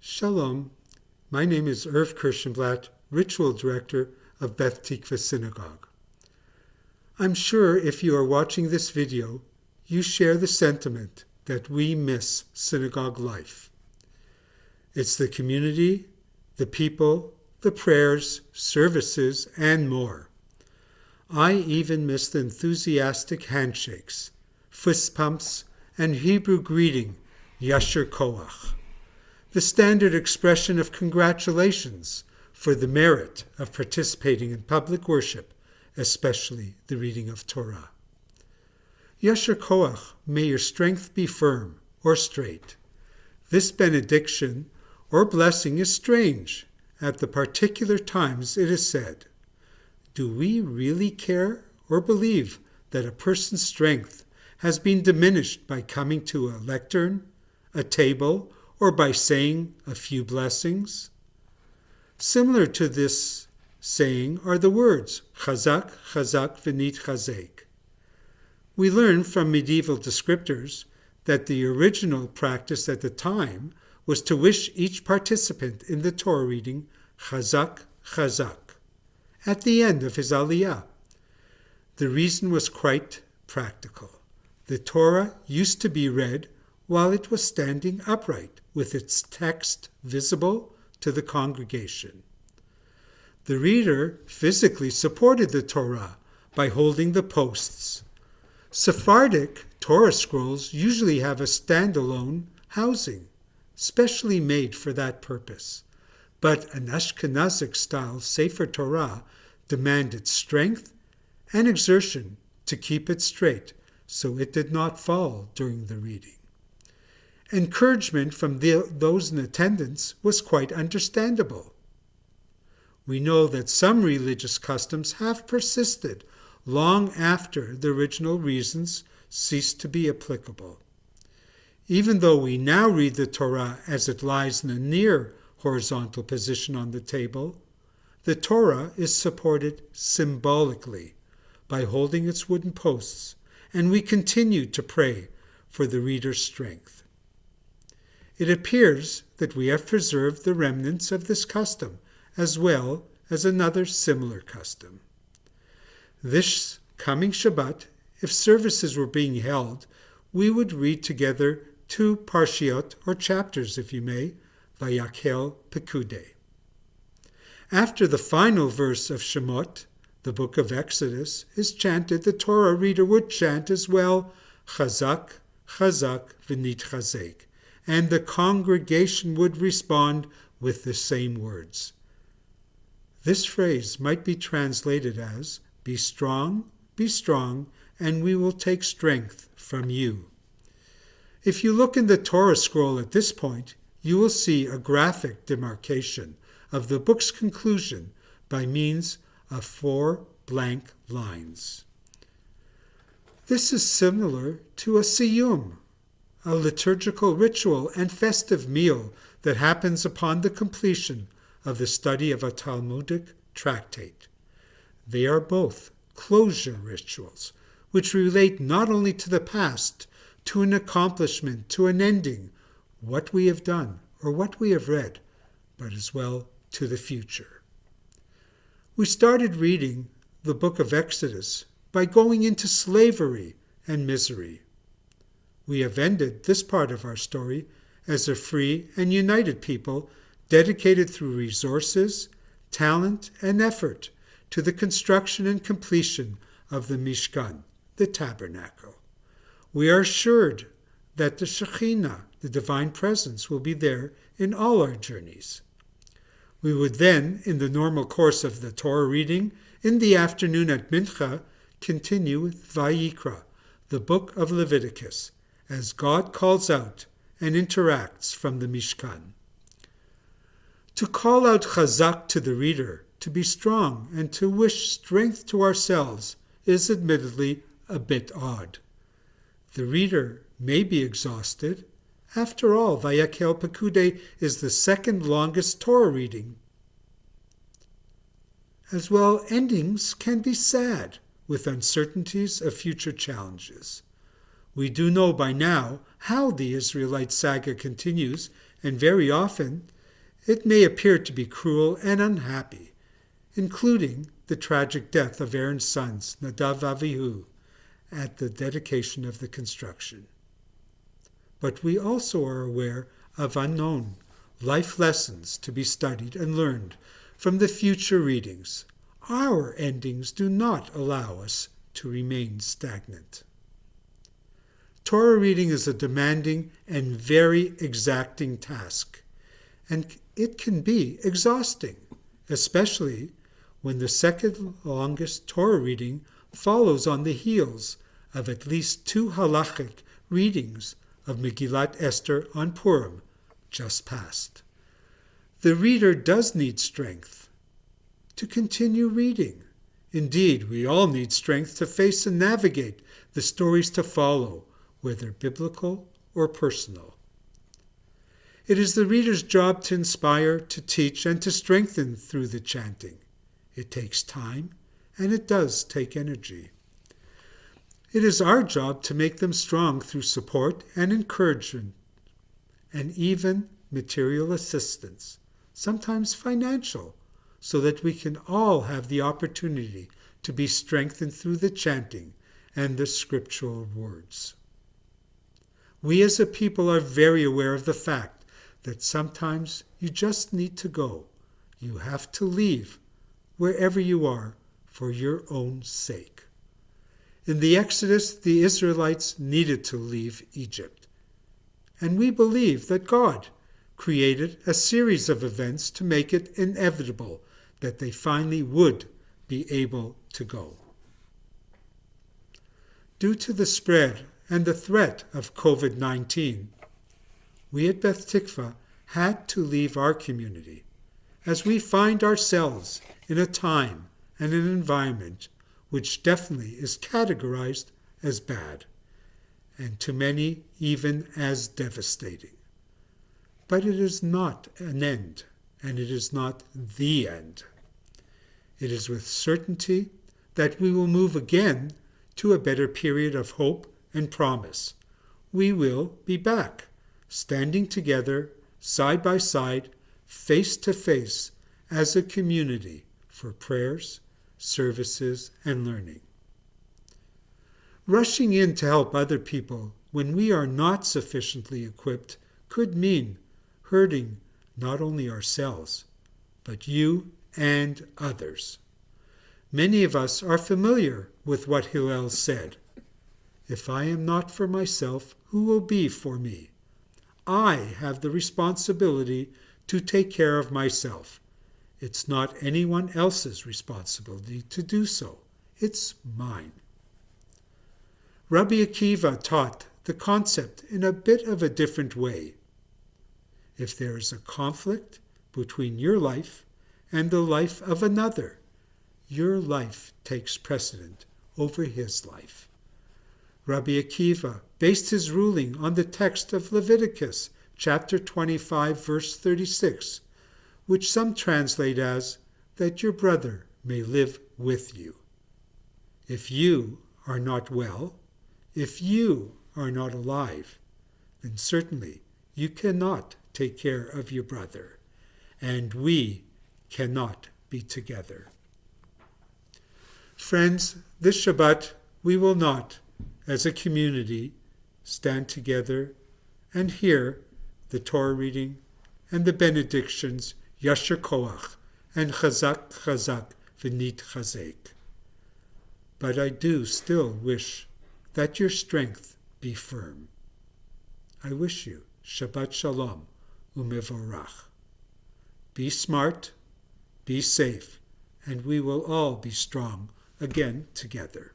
Shalom, my name is Kirshenblat, Ritual Director of Beth Tikva Synagogue. I'm sure if you are watching this video, you share the sentiment that we miss synagogue life. It's the community, the people, the prayers, services, and more. I even miss the enthusiastic handshakes, fist pumps, and Hebrew greeting, Yasher Koah, the standard expression of congratulations for the merit of participating in public worship, especially the reading of Torah. Yasher Koah, may your strength be firm or straight. This benediction or blessing is strange at the particular times it is said. Do we really care or believe that a person's strength has been diminished by coming to a lectern, a table, or by saying a few blessings? Similar to this saying are the words Hazak, Hazak, v'nit chazek. We learn from medieval descriptors that the original practice at the time was to wish each participant in the Torah reading Hazak, Hazak at the end of his aliyah. The reason was quite practical. The Torah used to be read while it was standing upright, with its text visible to the congregation. The reader physically supported the Torah by holding the posts. Sephardic Torah scrolls usually have a standalone housing, specially made for that purpose. But an Ashkenazic-style Sefer Torah demanded strength and exertion to keep it straight, so it did not fall during the reading. Encouragement from those in attendance was quite understandable. We know that some religious customs have persisted long after the original reasons ceased to be applicable. Even though we now read the Torah as it lies in a near horizontal position on the table, the Torah is supported symbolically by holding its wooden posts, and we continue to pray for the reader's strength. It appears that we have preserved the remnants of this custom, as well as another similar custom. This coming Shabbat, if services were being held, we would read together 2 parshiot, or chapters, if you may, Vayakhel Pekudei. After the final verse of Shemot, the book of Exodus, is chanted, the Torah reader would chant as well, Hazak, Hazak, v'nit chazek, and the congregation would respond with the same words. This phrase might be translated as, be strong, and we will take strength from you. If you look in the Torah scroll at this point, you will see a graphic demarcation of the book's conclusion by means of 4 blank lines. This is similar to a siyum, a liturgical ritual and festive meal that happens upon the completion of the study of a Talmudic tractate. They are both closure rituals, which relate not only to the past, to an accomplishment, to an ending, what we have done or what we have read, but as well to the future. We started reading the book of Exodus by going into slavery and misery. We have ended this part of our story as a free and united people dedicated through resources, talent, and effort to the construction and completion of the Mishkan, the tabernacle. We are assured that the Shekhinah, the divine presence, will be there in all our journeys. We would then, in the normal course of the Torah reading, in the afternoon at Mincha, continue with Vayikra, the book of Leviticus, as God calls out and interacts from the Mishkan. To call out Hazak to the reader, to be strong, and to wish strength to ourselves is admittedly a bit odd. The reader may be exhausted. After all, Vayakhel Pekudei is the second longest Torah reading. As well, endings can be sad, with uncertainties of future challenges. We do know by now how the Israelite saga continues, and very often It may appear to be cruel and unhappy, including the tragic death of Aaron's sons, Nadav and Avihu, at the dedication of the construction. But we also are aware of unknown life lessons to be studied and learned from the future readings. Our endings do not allow us to remain stagnant. Torah reading is a demanding and very exacting task, and it can be exhausting, especially when the second longest Torah reading follows on the heels of at least 2 halachic readings of Megillat Esther on Purim just passed. The reader does need strength to continue reading. Indeed, we all need strength to face and navigate the stories to follow, whether biblical or personal. It is the reader's job to inspire, to teach, and to strengthen through the chanting. It takes time, and it does take energy. It is our job to make them strong through support and encouragement, and even material assistance, sometimes financial, so that we can all have the opportunity to be strengthened through the chanting and the scriptural words. We as a people are very aware of the fact that sometimes you just need to go. You have to leave wherever you are for your own sake. In the Exodus, the Israelites needed to leave Egypt. And we believe that God created a series of events to make it inevitable that they finally would be able to go. Due to the spread and the threat of COVID-19, we at Beth Tikva had to leave our community, as we find ourselves in a time and an environment which definitely is categorized as bad, and to many even as devastating. But it is not an end, and it is not the end. It is with certainty that we will move again to a better period of hope and promise. We will be back, standing together, side by side, face to face, as a community for prayers, services, and learning. Rushing in to help other people when we are not sufficiently equipped could mean hurting not only ourselves, but you and others. Many of us are familiar with what Hillel said. If I am not for myself, who will be for me? I have the responsibility to take care of myself. It's not anyone else's responsibility to do so. It's mine. Rabbi Akiva taught the concept in a bit of a different way. If there is a conflict between your life and the life of another, your life takes precedent over his life. Rabbi Akiva based his ruling on the text of Leviticus chapter 25, verse 36, which some translate as, that your brother may live with you. If you are not well, if you are not alive, then certainly you cannot take care of your brother, and we cannot be together. Friends, this Shabbat we will not, as a community, stand together and hear the Torah reading and the benedictions Yasher Koah and Hazak, Hazak, V'nit Chazek. But I do still wish that your strength be firm. I wish you Shabbat Shalom u'mevorach. Be smart, be safe, and we will all be strong again together.